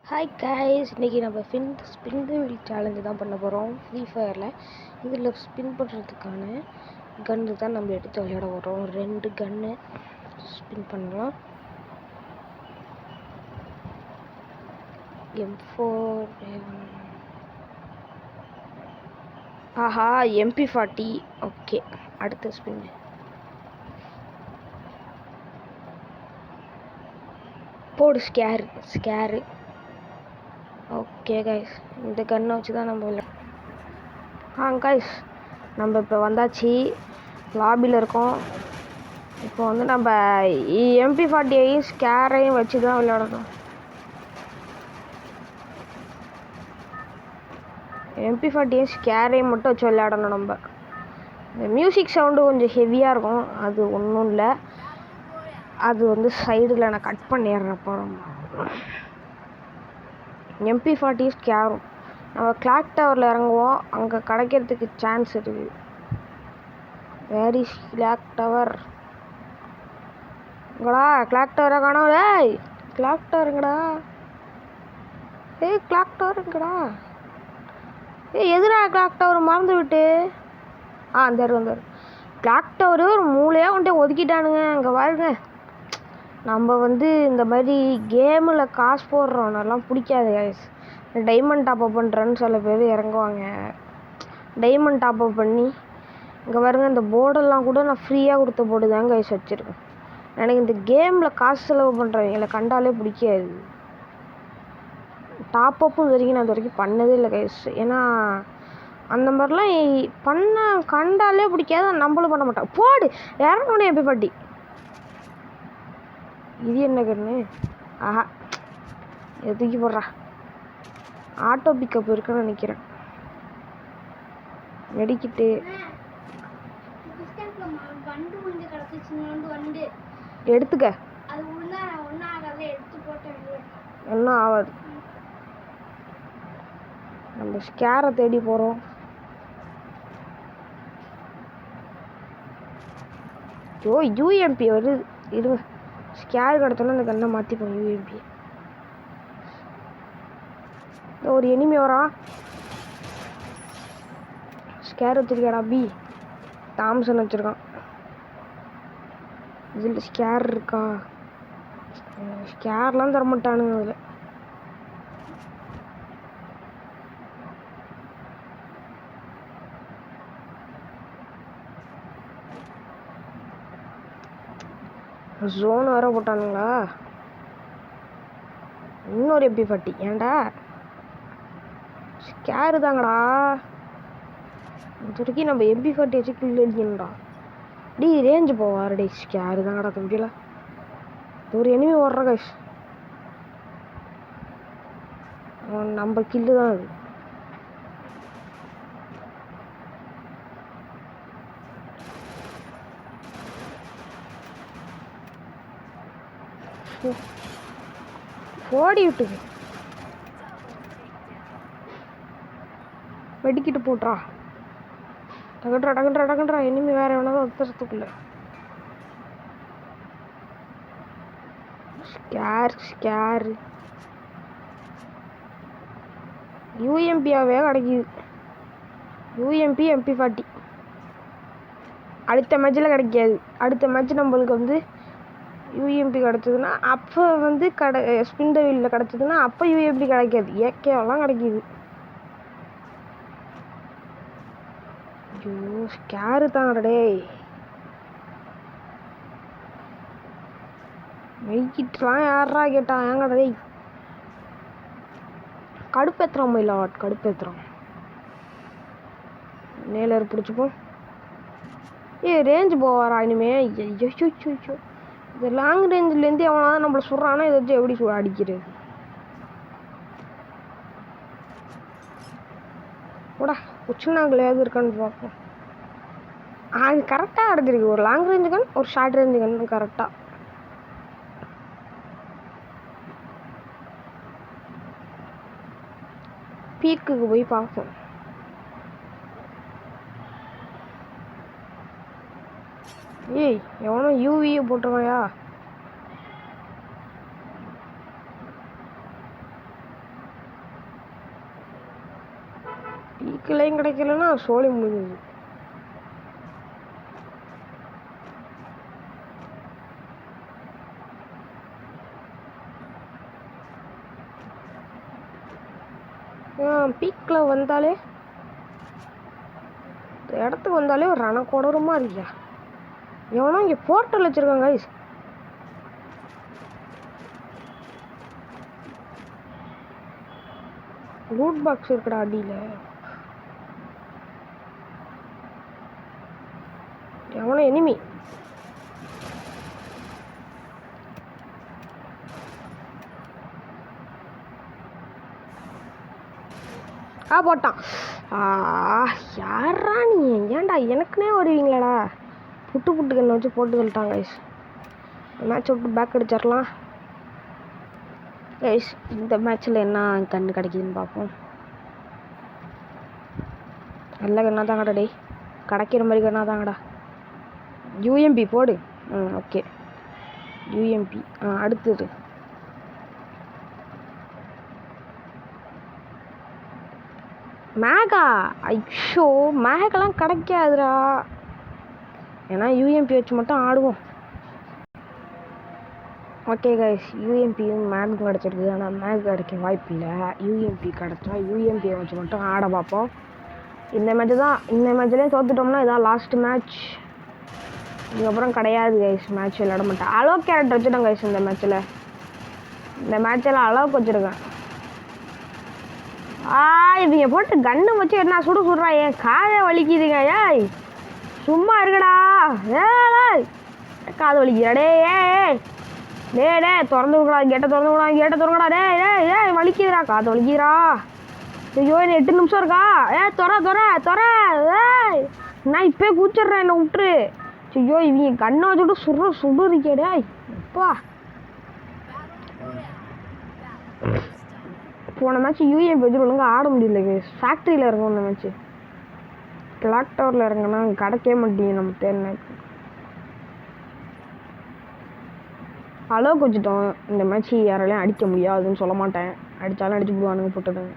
Hi guys, இன்றைக்கி நம்ம spin த wheel challenge தான் பண்ண போகிறோம் ஃப்ரீ ஃபயரில். இதில் ஸ்பின் பண்ணுறதுக்கான கன்று தான் நம்ம எடுத்து விளையாட போகிறோம். 2 கன்று ஸ்பின் பண்ணலாம். M4 ஆஹா MP40. ஓகே, அடுத்த ஸ்பின் போடு. ஸ்கேரு. ஓகே கைஸ், இந்த கன்னை வச்சு தான் நம்ம கைஸ், நம்ம இப்போ வந்தாச்சு, லாபியில் இருக்கோம். இப்போ வந்து நம்ம MP40 ஸ்கேரையும் வச்சு தான் விளையாடணும். MP40 ஸ்கேரையும் மட்டும் வச்சு விளையாடணும். நம்ம இந்த மியூசிக் சவுண்டு கொஞ்சம் ஹெவியாக இருக்கும், அது ஒன்றும் இல்லை. அது வந்து சைடில் நான் கட் பண்ணிடுறேன். அப்புறம் MP40 ஸ்கேரும் நம்ம கிளாக் டவரில் இறங்குவோம், அங்கே கிடைக்கிறதுக்கு சான்ஸ் இருக்குது. Where is clock tower? இங்கடா கிளாக் டவரை காணோம். கிளாக் டவருங்கடா. கிளாக் டவருங்கடா. எதுடா கிளாக் டவர் மறந்து விட்டு? அந்த கிளாக் டவரு ஒரு மூலையாக கொண்டே ஒதுக்கிட்டானுங்க. அங்கே பாருங்க, நம்ம வந்து இந்த மாதிரி கேமில் காசு போடுறோம், நல்லா பிடிக்காது கைஸ். டைமண்ட் டாப்அப் பண்ணுறேன்னு சில பேர் இறங்குவாங்க. டைமண்ட் டாப்அப் பண்ணி இங்கே பாருங்க, இந்த போர்டெல்லாம் கூட நான் ஃப்ரீயாக கொடுத்த போர்டு தான் கைஸ் வச்சுருக்கேன். எனக்கு இந்த கேமில் காசு செலவு பண்ணுறவங்களை கண்டாலே பிடிக்காது. டாப்அப்பும் இது வரைக்கும் நான் இது வரைக்கும் பண்ணதே இல்லை கைஸ். ஏன்னா அந்த மாதிரிலாம் கண்டாலே பிடிக்காது, நம்மளும் பண்ண மாட்டோம். போடு இறங்கணும். MP40 இது என்ன கண்ணு? ஆஹா, தூக்கி போடுறா. ஆட்டோ பிக்கப் இருக்குன்னு நினைக்கிறேன். வெடிக்கிட்டு எடுத்துக்க, ஒன்றும் ஆகாது. நம்ம ஸ்கேரை தேடி போகிறோம். UMP வருது. இருங்க, ஸ்கேர் கிடச்சோன்னா அந்த கண்ணை மாற்றிப்போம். UMP ஒரு எனிமி வரா. ஸ்கேர் வச்சிருக்காடா. தாம்சன் வச்சுருக்கான். இதில் ஸ்கேர் இருக்கா? ஸ்கேர்லாம் தரமாட்டானுங்க அதில். ஜோன் வர போட்டானுங்களா? இன்னொரு MP40. ஏன்டா ஸ்கேரு தாங்கடா. இதுவரைக்கும் நம்ம MP40 வச்சு கில் அடிக்கணும்டா. ரேஞ்சு போவார். ஸ்கேரு தாங்கடா தம்பியில. ஒரு எனிமி ஓடுற கைஸ். நம்ம கில்லு தான் அது. ஓடி விட்டுது. வெடிக்கிட்டு போட்டுறா. டகன்றா. இனிமே வேற எவனாவது ஒருத்தரத்துக்குள்ள. ஸ்கேர் UMPயாவே கிடைக்குது. UMP MP40 அடுத்த மேட்சில் கிடைக்காது. அடுத்த மேட்ச் நம்மளுக்கு வந்து UMP கிடச்சதுன்னா அப்போ வந்து ஸ்பின் த வீலில் கிடச்சதுன்னா அப்போ UMP கிடைக்காது. ஏகேவெல்லாம் கிடைக்கிது. ஐயோ, ஸ்கேரு தாங்கடே. வெயிட்லாம் யாரா கேட்டான்? ஏங்கடே கடுப்பேத்துறான். கடுப்பேத்துறான். நேலர் பிடிச்சிப்போம். ரேஞ்சு போவாரா இனிமே? ஐயோ, இந்த லாங் ரேஞ்சிலேருந்து எவனாவது நம்மளை சுடுறானா, இதை வச்சு எப்படி அடிக்கிறது? கூட உச்சினாங்களையாவது இருக்கான்னு பார்ப்போம். அது கரெக்டாக அடைஞ்சிருக்கு. ஒரு லாங் ரேஞ்சு கன், ஒரு ஷார்ட் ரேஞ்சு கன் கரெக்டாக. பீக்குக்கு போய் பார்ப்போம். எவனோ UVயை போட்டுருவாயா? பீக்கிலையும் கிடைக்கலன்னா சோழி முடிஞ்சது. பீக்கில் வந்தாலே இடத்துக்கு வந்தாலே ஒரு ரணக்கொடரமாக இருக்கியா. எவனோ இங்கே போர்ட்டல் வச்சுருக்காங்க கைஸ். லூட் பாக்ஸ் இருக்குடா அடியில். எவனோ எனிமி. போட்டான். யாரா நீ? ஏன்டா எனக்குனே வருவீங்களாடா? புட்டு புட்டு கண்ணை வச்சு போட்டு சொல்லிட்டாங்க கைஸ். மேட்ச் விட்டு பேக் அடிச்சிடலாம் கைஸ். இந்த மேட்ச்சில் என்ன கண்ணு கிடைக்குதுன்னு பார்ப்போம். நல்ல கண்ணா தாங்கடா டேய். கிடைக்கிற மாதிரி கண்ணா தாங்கடா. யூஎம்பி போடு. Okay UMP. அடுத்தது மேகா. ஐயோ மேகெல்லாம் கிடைக்காதுடா. ஏன்னா யூஎம்பி வச்சு மட்டும் ஆடுவோம். ஓகே கைஸ், யூஎம்பியும் மேக் கிடச்சிருக்கு. ஆனால் மேக் கிடைக்க வாய்ப்பு இல்லை. யூஎம்பி கிடச்சா யூஎம்பியை வச்சு மட்டும் ஆட பார்ப்போம். இந்த மேட்ச்சு தான். இந்த மேட்ச்லேயும் தோத்துட்டோம்னா இதான் லாஸ்ட் மேட்ச். இதுக்கப்புறம் கிடையாது கைஸ். மேட்ச் விளையாட மாட்டேன். அலோக் கேரக்டர் வச்சுட்டேன் கைஸ். இந்த மேட்ச்சில் அலோக் வச்சுருக்கேன். இவங்க போட்டு கண்ணு வச்சு என்ன சுடுறா. ஏன் காதை வலிக்குதுங்க. ஏய் சும்மா இருக்கடா. காது வலிக்கிறா. டே திறந்து விடா. கேட்ட திறந்துடா. டே வலிக்குதுடா. காது வலிக்கிறா. ஐயோ என்ன 8 நிமிஷம் இருக்கா? தொற. நான் இப்போ கூச்சிட்றேன். என்னை விட்டுரு. ஐயோ இவங்க கண்ணை வச்சுட்டு சுடுறிக்கேடே. அப்பா போன மேட்ச் யூஎம்பி வச்சு ஒழுங்காக ஆட முடியல. ஃபேக்ட்ரியில் இருக்கும் இந்த மேட்ச்சு. கிளாக் டவரில் இறங்கினா கிடைக்கவே மாட்டேங்க. நம்ம தேர்ன அளவுக்கு வச்சுட்டோம். இந்த மேட்ச் யாராலையும் அடிக்க முடியாதுன்னு சொல்ல மாட்டேன். அடித்தாலும் அடிச்சு போடுவானுங்க போட்டுடுங்க.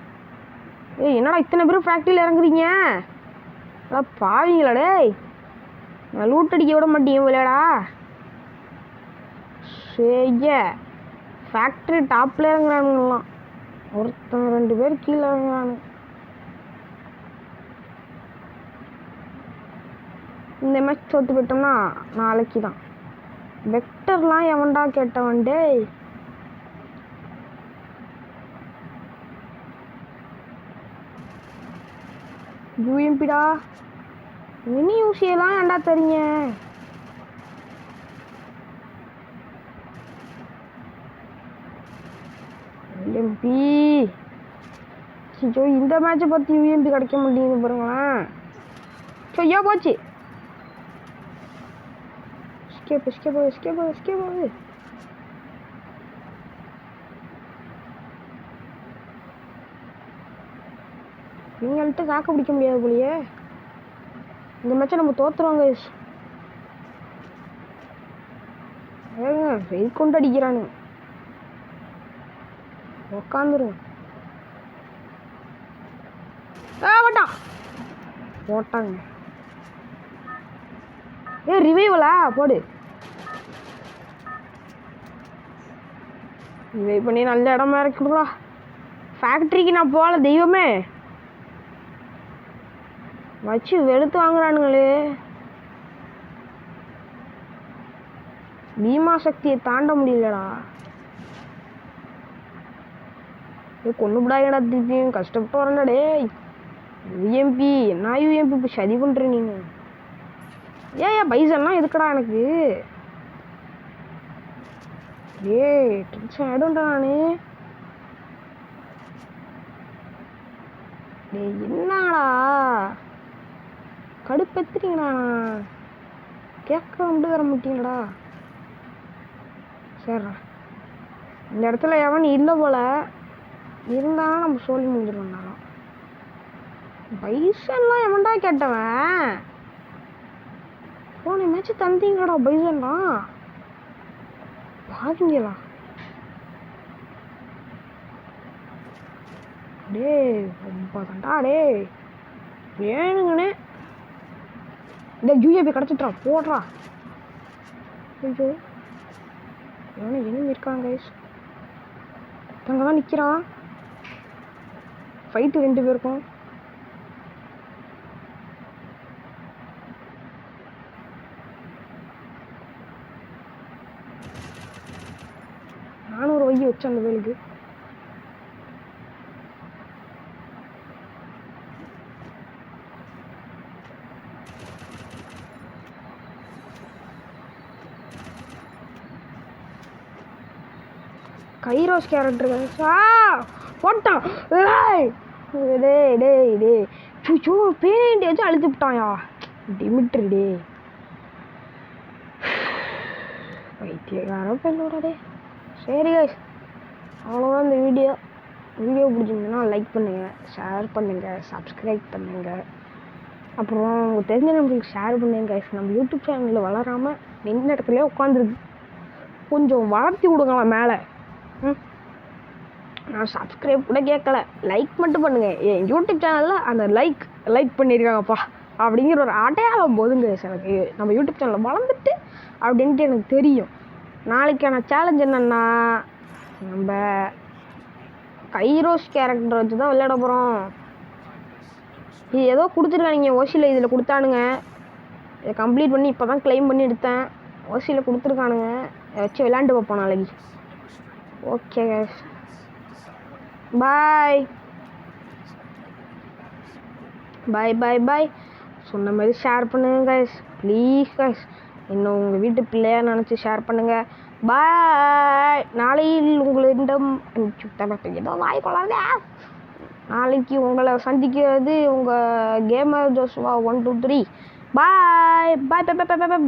என்னடா இத்தனை பேரும் ஃபேக்ட்ரியில் இறங்குறீங்க? பாவீங்களா டேய். நான் லூட் அடிக்க விட மாட்டேங்க விளையாடா. சரி ஃபேக்ட்ரி டாப்பில் இறங்குறானுங்களாம். ஒருத்தன் 2 பேர் கீழே இறங்குறானு. இந்த மேட்ச் தோற்று போயிட்டோம்னா நாளைக்கு தான். வெக்டர்லாம் எவன்டா கேட்டவன் டேய். யூஎம்பிடா. மினி யூசியெல்லாம் ஏன்டா தரீங்க? யூஎம்பி. ஐயோ இந்த மேட்சை பற்றி யூஎம்பி கிடைக்க மாட்டேங்குது பாருங்களேன். ஐயோ போச்சு. எஸ்கேப் ஆகுது. நீங்கள்கிட்ட காக்க பிடிக்க முடியாது போலியே. இந்த மேட்சை நம்ம தோத்துருவாங்க. ஏங்க வெயில் கொண்டு அடிக்கிறானு. உக்காந்துரும். போட்டாங்க. ரிவைவலா போடு. ரிவைவ் பண்ணி நல்ல இடமா இருக்குங்களா. ஃபேக்ட்ரிக்கு நான் போகல தெய்வமே. வச்சு வெளுத்து வாங்குறானுங்களே. பீமா சக்தியை தாண்ட முடியலடா. கொண்டு விடாங்கடா. திருப்பியும் கஷ்டப்பட்டு வரல டே. யூஎம்பி என்ன யூஎம்பி இப்போ சதி பண்ணுறேன் நீங்க. ஏன் பைசன்லாம் எதுக்கடா எனக்கு? டென்ஷன் ஆகிடும்டா நானு. என்னடா கடுப்பெத்துறீங்கடா. கேட்க வந்து வர மாட்டீங்கடா. சரிடா இந்த இடத்துல எவன் இல்லை போல. இருந்தாலும் நம்ம சொல்லி முடிஞ்சிடுவோம். பைசன்லாம் எவன்டா கேட்டவன்? போன மேட்ச் தந்தீங்கடா பைசன்லாம். பாருங்களா டே ரொம்ப தாண்டா டே. வேணுங்கண்ணே இந்த யூஏபி கிடச்சிட்றான் போடுறா. ஐயோ எவனே என்ன இருக்காங்க கைஸ். அங்கே தான் நிற்கிறான். ஃபைட்டு 2 பேருக்கும். நானும் ஒரு வைய வச்சேன் அந்த வேலுக்கு. கைரோஸ் கேரக்டர் போட்டான். டேய் டேய் டேய் சுச்சோ பேண்டி வச்சு அழுத்து விட்டாயா டிமிட்ரி டே. வைத்தியக்கார பெண்ணோட டே. சரி கைஸ் அவ்வளோதான் இந்த வீடியோ. வீடியோ பிடிச்சிருந்ததுன்னா லைக் பண்ணுங்கள், ஷேர் பண்ணுங்கள், சப்ஸ்கிரைப் பண்ணுங்கள். அப்புறம் உங்களுக்கு தெரிஞ்ச நம்மளுக்கு ஷேர் பண்ணுங்க கைஸ். நம்ம யூடியூப் சேனலில் வளராமல் நின்ன இடத்துலையே உட்காந்துருக்கு. கொஞ்சம் வளர்த்தி விடுங்களா மேலே. நான் சப்ஸ்கிரைப் கூட கேட்கல, லைக் மட்டும் பண்ணுங்கள். என் யூடியூப் சேனலில் அந்த லைக் பண்ணியிருக்காங்கப்பா அப்படிங்கிற ஒரு அடையாளம் போதுங்க எனக்கு. நம்ம யூடியூப் சேனலில் வளர்ந்துட்டு அப்படின்ட்டு எனக்கு தெரியும். நாளைக்கான சேலஞ்ச் என்னென்னா நம்ம கைரோஸ் கேரக்டர் வச்சு தான் விளையாட போகிறோம். இது ஏதோ கொடுத்துருக்கானுங்க ஓசியில், இதில் கொடுத்தானுங்க. இதை கம்ப்ளீட் பண்ணி இப்போ தான் கிளைம் பண்ணி எடுத்தேன். ஓசியில் கொடுத்துருக்கானுங்க, இதை வச்சு விளையாண்டு பார்ப்போம் நாளைக்கு. ஓகே கைஸ் பாய் பாய் பாய் பாய். சொன்ன மாதிரி ஷேர் பண்ணுங்க கைஸ் ப்ளீஸ் கைஸ். இன்னும் உங்கள் வீட்டு பிள்ளையாக நினச்சி ஷேர் பண்ணுங்கள். பாய். நாளையில் உங்களிடம் ஏதோ வாய் கொள்ளாத. நாளைக்கு உங்களை சந்திக்கிறது உங்கள் கேமர் ஜோஸ்வா 1 2 3. பாய் பாய் பாய் பாய் பாய் பாய்.